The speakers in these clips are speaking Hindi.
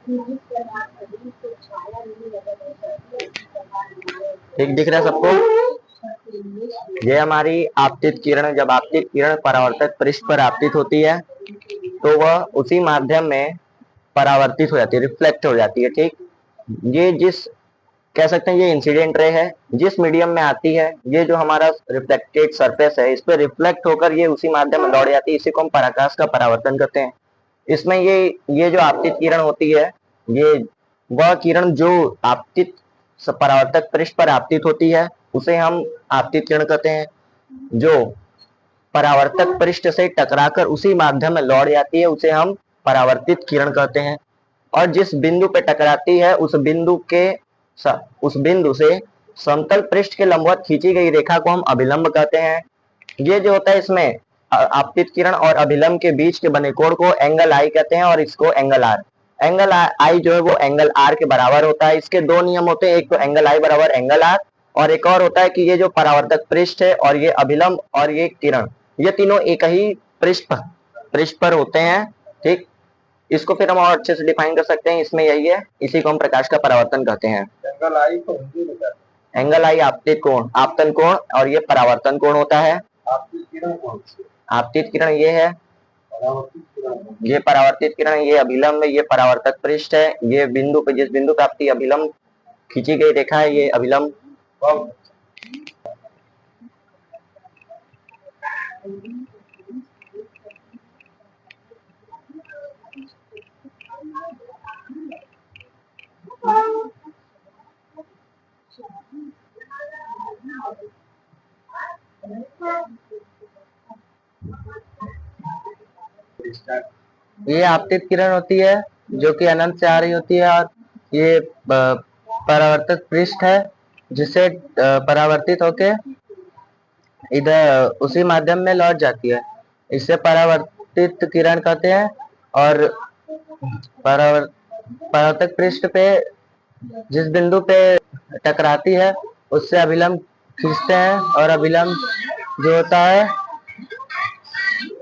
ठीक दिख रहा है सबको? ये हमारी आपतित किरण, जब आपतित किरण परावर्तक पृष्ठ पर आपतित होती है तो वह उसी माध्यम में परावर्तित हो जाती है, रिफ्लेक्ट हो जाती है। ठीक, ये जिस कह सकते हैं ये इंसिडेंट रे है, जिस मीडियम में आती है, ये जो हमारा रिफ्लेक्टेड सरफेस है, इस पे रिफ्लेक्ट होकर ये उसी माध्यम में लौट जाती है। इसी को हम पराकाश का परावर्तन कहते हैं। इसमें ये जो आपतित किरण होती है, ये वह किरण जो आपतित परावर्तक पृष्ठ पर आपतित होती है उसे हम आपतित किरण कहते हैं। जो परावर्तक पृष्ठ से टकराकर उसी माध्यम में लौट जाती है उसे हम परावर्तित किरण कहते हैं। और जिस बिंदु पे टकराती है उस बिंदु से समतल पृष्ठ के लंबवत खींची गई रेखा को हम अभिलंब कहते हैं। ये जो होता है इसमें आपतित किरण और अभिलंब के बीच के बने कोण को एंगल आई कहते हैं और इसको एंगल आर। एंगल आई जो है वो एंगल आर के बराबर होता है। इसके दो नियम होते हैं, एक तो एंगल आई बराबर एंगल आर, और एक और होता है कि ये जो परावर्तक पृष्ठ है और ये अभिलंब और ये किरण, ये तीनों एक ही पृष्ठ पर होते हैं। ठीक, इसको फिर हम और अच्छे से डिफाइन कर सकते हैं, इसमें यही है, इसी को हम प्रकाश का परावर्तन कहते हैं। एंगल आई आपतित कोण, आपतन कोण, और ये परावर्तन कोण होता है। आपतित किरण ये है, ये परावर्तित किरण, ये अभिलंब है, ये परावर्तक पृष्ठ है, ये बिंदु पे जिस बिंदु पे आपकी अभिलंब खींची गई रेखा है ये अभिलंब। ये आपतित किरण होती है जो कि अनंत से आ रही होती है, और ये परावर्तक पृष्ठ है जिससे परावर्तित होके इधर उसी माध्यम में लौट जाती है, इससे परावर्तित किरण कहते हैं। और परावर्तक पृष्ठ पे जिस बिंदु पे टकराती है उससे अभिलंब खींचते हैं, और अभिलंब जो होता है,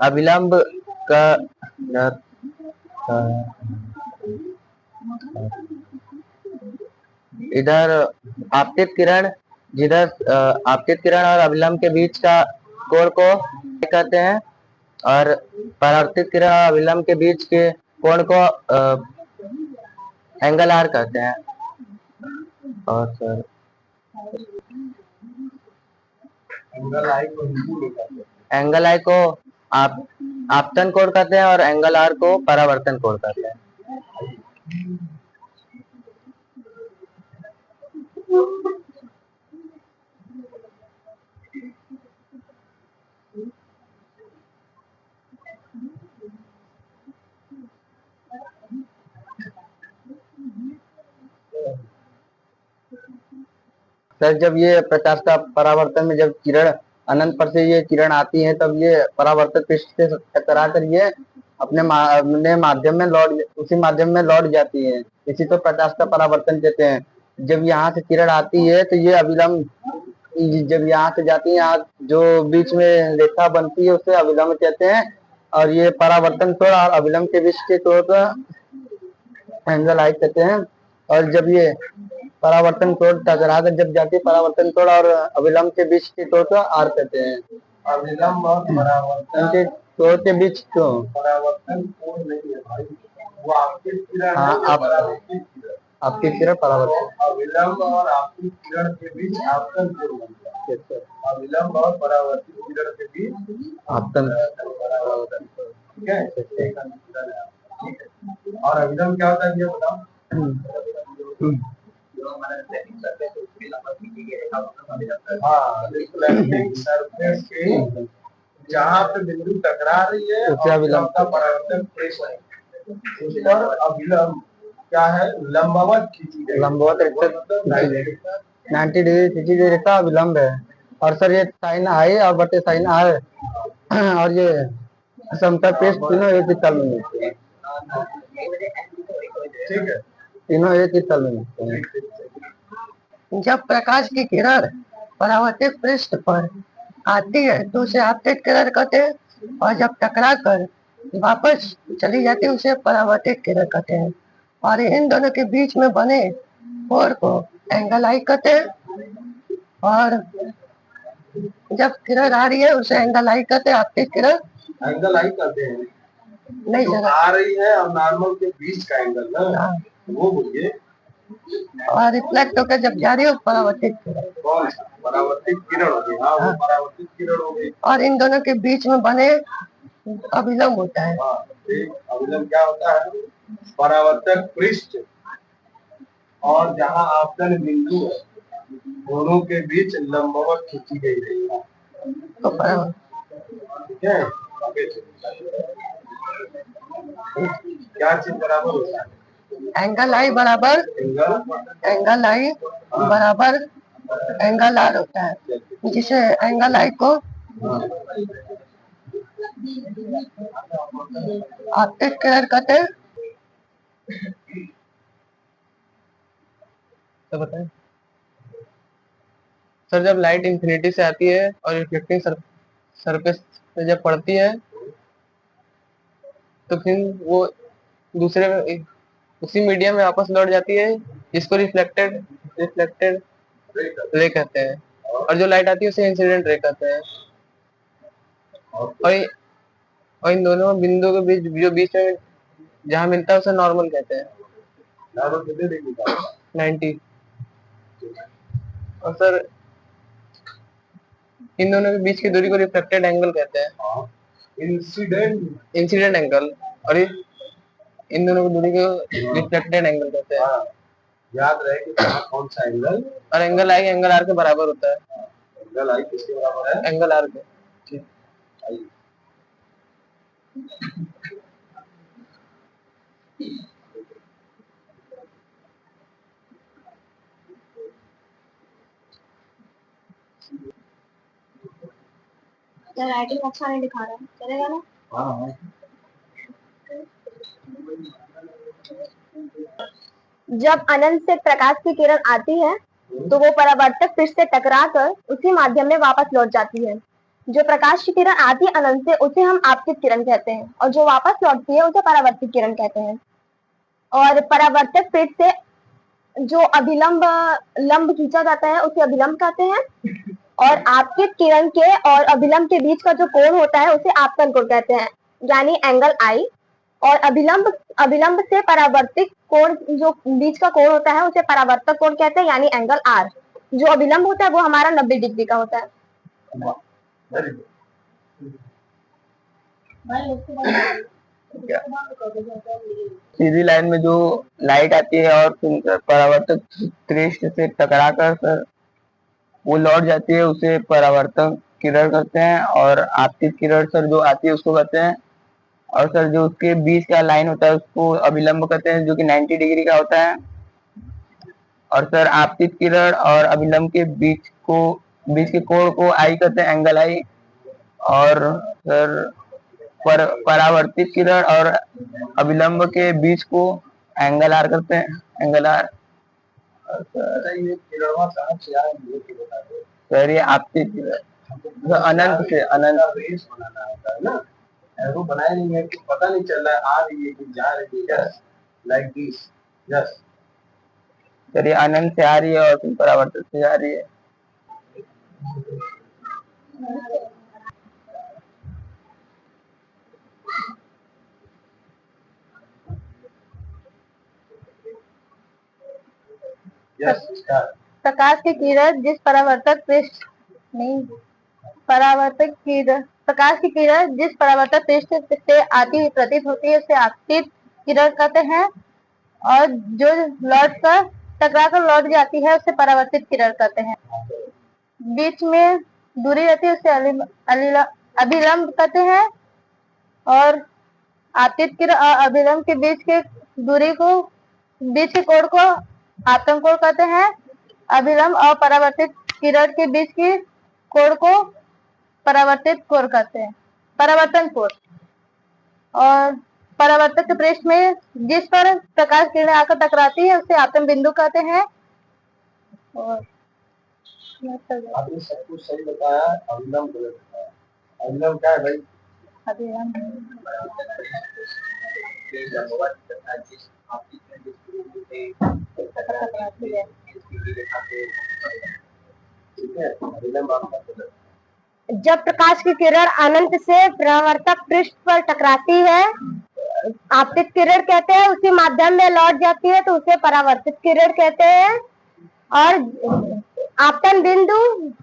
अभिलंब का इधर आपतित किरण, जिधर आपतित किरण और अभिलंब के बीच का कोण को कहते हैं, और परावर्तित किरण और अभिलंब के बीच के कोण को एंगल आर कहते हैं। और सर एंगल आई को आपतन कोण कहते हैं और एंगल आर को परावर्तन कोण कहते हैं। सर जब ये प्रकाश का परावर्तन में जब किरण अनंत पर से ये किरण आती है तब ये परावर्तक पृष्ठ से टकरा कर ये अपने माध्यम में उसी माध्यम में लौट जाती है, इसी को प्रकाश का परावर्तन कहते हैं। जब यहाँ से किरण आती है तो ये अभिलंब, जब यहाँ से जाती है, यहाँ जो बीच में रेखा बनती है उसे अभिलंब कहते हैं, और ये परावर्तन कोण और अभिलंब के बीच के कोण को एंगल आई कहते हैं। और जब ये परावर्तन कोण टकरा कर जब जाती है, परावर्तन कोण और अभिलंब के बीच के कोण को आर कहते हैं। अभिलंब और परावर्तन के कोण के बीच क्यों? परावर्तन कोण नहीं है भाई, वो आपके किरण, हाँ, आपकी किरण परावर्तन, अभिलंब और आपकी किरण के बीच आपतन कोण बनता है। अभिलंब और परावर्तित किरण के बीच आपतन परावर्तन, ठीक है। और अभिलंब क्या होता है ये बताओ? सरफेस के जहाँ पे बिंदु टकरा रही है उसे अभिलंब का परावर्तन पृष्ठ है, उस पर अभिलंब क्या है? लंबवत खींची गई, लंबवत 90 डिग्री खींची गई रेखा अभिलंब है। और सर ये साइन आई और बटे साइन आर और ये समतल पृष्ठ तीनों एक ही तल में मिलते हैं, ठीक है, तीनों एक ही तल में मिलते हैं। जब प्रकाश की किरण परावर्तित पृष्ठ पर आती है तो उसे आपतित किरण कहते हैं, और जब टकरा कर वापस चली जाती है उसे परावर्तित किरण कहते हैं। और इन दोनों के बीच में बने कोण को एंगल आई कहते हैं। और जब किरण आ रही है उसे एंगल आई कहते हैं। आपकी किरण एंगल आई कहते हैं नहीं जो जरा आ रही है और नॉर्मल के बीच का एंगल ना, हाँ। वो बोलिए। और रिफ्लेक्ट होकर जब जा रही है परावर्तित किरण। कौन सा परावर्तित किरण हो गई? हाँ, वो परावर्तित किरण हो गई। और इन दोनों के बीच में बने अभिलंब होता है। हाँ, अभिलंब क्या होता है? परावर्तक पृष्ठ और जहाँ आपतन बिंदु है दोनों के बीच लंबवत खींची गई रेखा, तो परावर्तक ठीक है। आगे चलिए। क्या चीज बराबर होता है? एंगल आई बराबर एंगल आई बराबर एंगल आर होता है, जिसे एंगल आई को आपतित किरण कहते हैं। तो बताएं सर, जब लाइट इंफिनिटी से आती है और रिफ्लेक्टिंग सरफेस पे जब पड़ती है तो फिर वो दूसरे उसी मीडियम में वापस लौट जाती है, जिसको रिफ्लेक्टेड रिफ्लेक्टेड रे कहते हैं। और जो लाइट आती है उसे इंसिडेंट रे कहते हैं। और इन दोनों बिंदु के बीच जो बीच में जहाँ मिलता है उसे नॉर्मल कहते हैं। 90। और सर इन दोनों के बीच की दूरी को रिफ्लेक्टेड एंगल कहते हैं, इंसिडेंट एंगल। और इन दोनों की दूरी को रिफ्लेक्टेड एंगल कहते हैं। याद रहे कि कौन सा एंगल, और एंगल आई एंगल आर के बराबर होता है। एंगल आई किसके बराबर है? एंगल आर के। ठीक। राइटिंग अच्छा नहीं दिखा रहा है, चलेगा ना? हाँ। जब अनंत से प्रकाश की किरण आती है तो वो परावर्तक पृष्ठ से टकराकर उसी माध्यम में वापस लौट जाती है। जो प्रकाश की किरण आती है अनंत से उसे हम आपतित किरण कहते हैं, और जो वापस लौटती है उसे परावर्तित किरण कहते हैं। और परावर्तक पृष्ठ से जो अभिलंब लंब खींचा जाता है उसे अभिलंब कहते हैं। और आपतित किरण के और अभिलंब के बीच का जो कोण होता है उसे आपतन कोण कहते हैं, यानी एंगल आई। और अभिलंब से परावर्तित कोण जो बीच का कोण होता है उसे परावर्तक कोण कहते हैं, यानी एंगल आर। जो अभिलंब होता है वो हमारा 90 डिग्री का होता है। सीधी लाइन में जो लाइट आती है और फिर परावर्तक पृष्ठ से टकराकर सर वो लौट जाती है, उसे परावर्तक किरण कहते हैं। और आपतित किरण सर जो आती है उसको कहते हैं। और सर जो उसके बीच का लाइन होता है उसको अभिलंब कहते हैं, जो कि 90 डिग्री का होता है। और सर आपतित किरण और अभिलंब के बीच के कोण को आई कहते हैं, एंगल आई। और सर परावर्तित किरण और अभिलंब के बीच को एंगल आर करते हैं, एंगल आर। सर ये आपतित किरण अनंत से अनंत रेस बनाना होता है ना, एरो बनाया नहीं है कि पता नहीं चल रहा है आ रही है कि जा रही है, लाइक दिस। यस सर ये अनंत से आ रही है और फिर परावर्तित से जा रही है। प्रकाश की किरण जिस परावर्तक पृष्ठ नहीं प्रकाश की किरण जिस परावर्तक पृष्ठ से आती हुई प्रतीत होती है उसे आपतित किरण कहते हैं। और जो लौट कर टकरा कर लौट जाती है उसे परावर्तित किरण कहते हैं। बीच में दूरी रहती है उसे अभिलंब कहते हैं। और आपतित किरण और अभिलंब के बीच के बीच के कोण को आपतन कोण कहते हैं। अभिलंब और परावर्तित किरण के बीच की कोण को परावर्तित कोण कहते हैं, परावर्तन कोण। और परावर्तक के पृष्ठ में जिस पर प्रकाश किरणें आकर टकराती है उसे आपतन बिंदु कहते हैं। और आपने सब कुछ सही बताया, अभिलंब गलत बताया। अभिलंब क्या है भाई? अभिलंब टकराती है। ठीक है, अभिलंब आपका कलर। जब प्रकाश की किरण अनंत से परावर्तक पृष्ठ पर टकराती है, आपतित किरण कहते हैं, उसी माध्यम में लौट जाती है तो उसे परावर्तित किरण कहते हैं। और आपतन बिंदु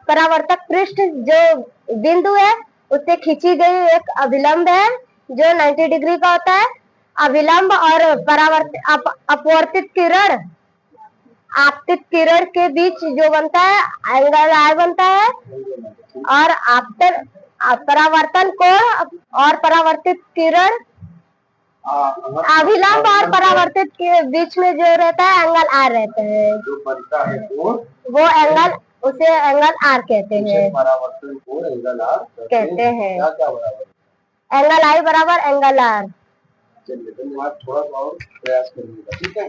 परावर्तक पृष्ठ जो बिंदु है उससे खींची गई एक अभिलंब है जो 90 डिग्री का होता है। अभिलंब और अपवर्तित किरण आपतित किरण के बीच जो बनता है एंगल आई बनता है। और आपतन परावर्तन कोण और परावर्तित किरण अभिलंब और परावर्तित के बीच में जो रहता है एंगल आर रहता है, जो बनता है वो एंगल उसे एंगल आर कहते हैं। परावर्तन को एंगल आर कहते हैं। क्या क्या बराबर? एंगल आई बराबर एंगल आर। चलिए धन्यवाद, थोड़ा सा और प्रयास करिएगा, ठीक है।